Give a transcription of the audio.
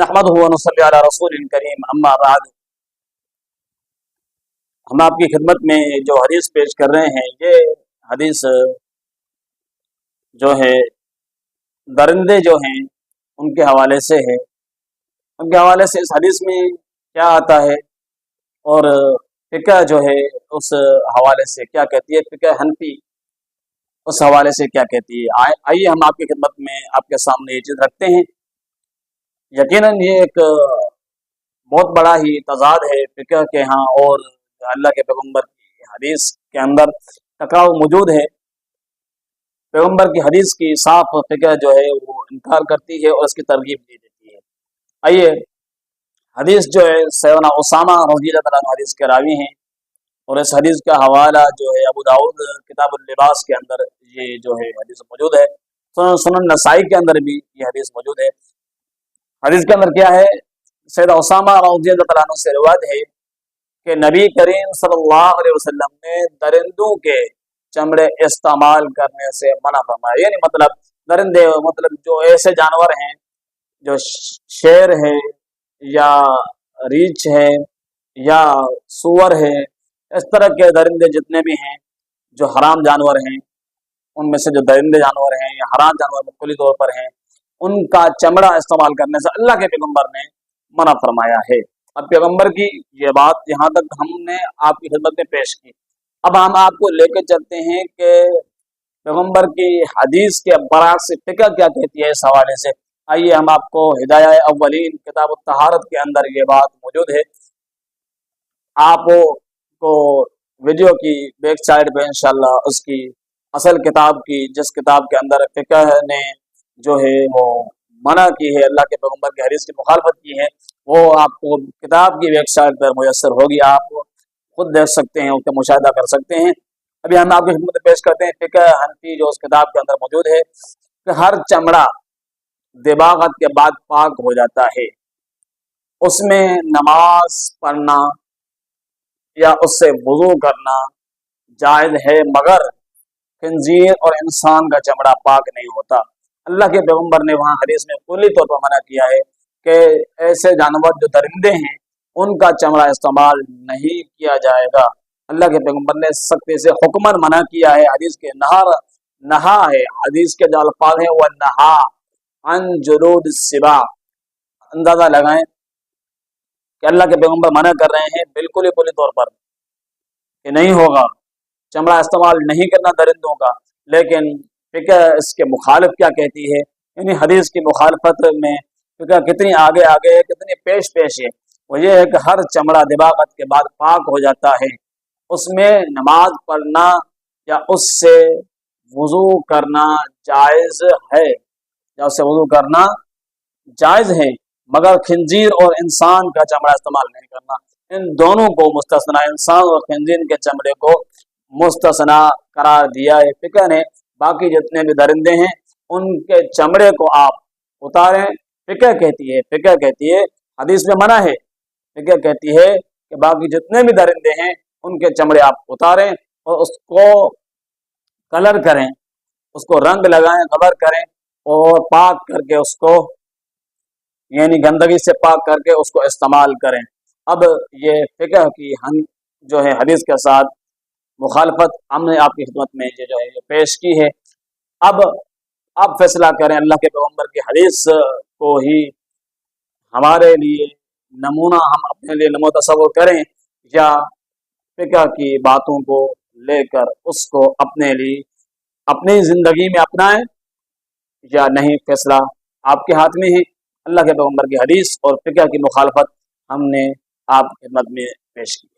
नहमदुहु व नुसल्ली अला रसूलिल करीम अम्मा बाद। हम आपकी खिदमत में जो हदीस पेश कर रहे हैं, ये हदीस जो है दरिंदे जो हैं उनके हवाले से है। उनके हवाले से इस हदीस में क्या आता है और फ़िक़ह जो है उस हवाले से क्या कहती है, फ़िक़ह हनफी उस हवाले से क्या कहती है। आइए हम आपकी खिदमत में आपके सामने ये चीज़ रखते हैं। यकीनन ये एक बहुत बड़ा ही तज़ाद है फ़िक़ह के यहाँ और अल्लाह के पैगम्बर की हदीस के अंदर टकराव मौजूद है। पैगम्बर की हदीस की साफ फ़िक़ह जो है वो इनकार करती है और उसकी तरगीब दी देती है। आइए, हदीस जो है सैयदना उसामा रज़ियल्लाहु अन्हु हदीस के रावी हैं और इस हदीस का हवाला जो है अबू दाऊद किताबुल लिबास के अंदर ये जो है हदीस मौजूद है। सुनन नसाई के अंदर भी ये हदीस मौजूद है। हदीस के अंदर क्या है, सैयदना उसामा रज़ियल्लाहु अन्हु से रिवायत है कि नबी करीम सल्लल्लाहु अलैहि वसल्लम ने दरिंदों के चमड़े इस्तेमाल करने से मना फरमाया। यानी मतलब दरिंदे मतलब जो ऐसे जानवर हैं, जो शेर है या रीछ है या सूअर है, इस तरह के दरिंदे जितने भी हैं जो हराम जानवर हैं, उनमें से जो दरिंदे जानवर हैं या हराम जानवर मुख्तलिफ तौर पर हैं, उनका चमड़ा इस्तेमाल करने से अल्लाह के पैगम्बर ने मना फरमाया है। अब पैगम्बर की ये बात यहाँ तक हमने आपकी खिदमत में पेश की। अब हम आपको लेकर चलते हैं कि पैगम्बर की हदीस के बरअक्स फ़िक़ह क्या कहती है इस हवाले से। आइए हम आपको हिदाया अव्वलीन किताब तहारत के अंदर ये बात मौजूद है। आपको वीडियो की बैक साइड पे इंशाल्लाह उसकी असल किताब की, जिस किताब के अंदर फ़िक़ह ने जो है वो मना की है, अल्लाह के पैगम्बर की हदीस की मुखालफत की है, वो आपको किताब की वेब साइट पर मुयस्सर होगी। आप खुद देख सकते हैं, उसका मुशाहिदा कर सकते हैं। अभी हम आपकी खिदमत में पेश करते हैं फ़िक़ह हनफी जो उस किताब के अंदर मौजूद है कि हर चमड़ा दिबागत के बाद पाक हो जाता है, उसमें नमाज पढ़ना या उससे वुज़ू करना जायज़ है, मगर खिंजीर और इंसान का चमड़ा पाक नहीं होता। अल्लाह के पैगम्बर ने वहाँ हदीस में कुल्ली तौर पर मना किया है कि ऐसे जानवर जो दरिंदे हैं उनका चमड़ा इस्तेमाल नहीं किया जाएगा। अल्लाह के पैगम्बर ने सख्ती से हुक्मन मना किया है। हदीस के नहा है, हदीस के जो अल्फाज हैं वह नहा अन जुलूद सिबा। अंदाजा लगाएं कि अल्लाह के पैगम्बर मना कर रहे हैं बिल्कुल ही पूरी तौर पर कि नहीं होगा, चमड़ा इस्तेमाल नहीं करना दरिंदों का। लेकिन फ़िक़ह इसके मुखालिफ क्या कहती है, यानी हदीस की मुखालफत में फ़िक़ह कितनी आगे आगे है, कितनी पेश पेश है। वो ये है कि हर चमड़ा दिबागत के बाद पाक हो जाता है, उसमें नमाज पढ़ना या उससे वुज़ू करना जायज़ है, या उससे वुज़ू करना जायज़ है, मगर खिंजीर और इंसान का चमड़ा इस्तेमाल नहीं करना। इन दोनों को मुस्तस्ना, इंसान और खिंजीर के चमड़े को मुस्तस्ना करार दिया है फ़िक़ह ने। बाकी जितने भी दरिंदे हैं उनके चमड़े को आप उतारें। फ़िक़ह कहती है हदीस में मना है, फ़िक़ह कहती है कि बाकी जितने भी दरिंदे हैं उनके चमड़े आप उतारें और उसको कलर करें, उसको रंग लगाएं, कलर करें और पाक करके उसको, यानी गंदगी से पाक करके उसको इस्तेमाल करें। अब ये फ़िक़ह की जो है हदीस के साथ मुखालफत हमने आपकी खिदमत में ये जो है पेश की है। अब आप फैसला करें, अल्लाह के पैगम्बर की हदीस को ही हमारे लिए नमूना, हम अपने लिए नमूना तस्वुर करें, या फ़िक़ह की बातों को लेकर उसको अपने लिए अपनी ज़िंदगी में अपनाएं या नहीं, फैसला आपके हाथ में है। अल्लाह के पैगम्बर की हदीस और फ़िक़ह की मुखालफत हमने आपकी खिदमत में पेश की।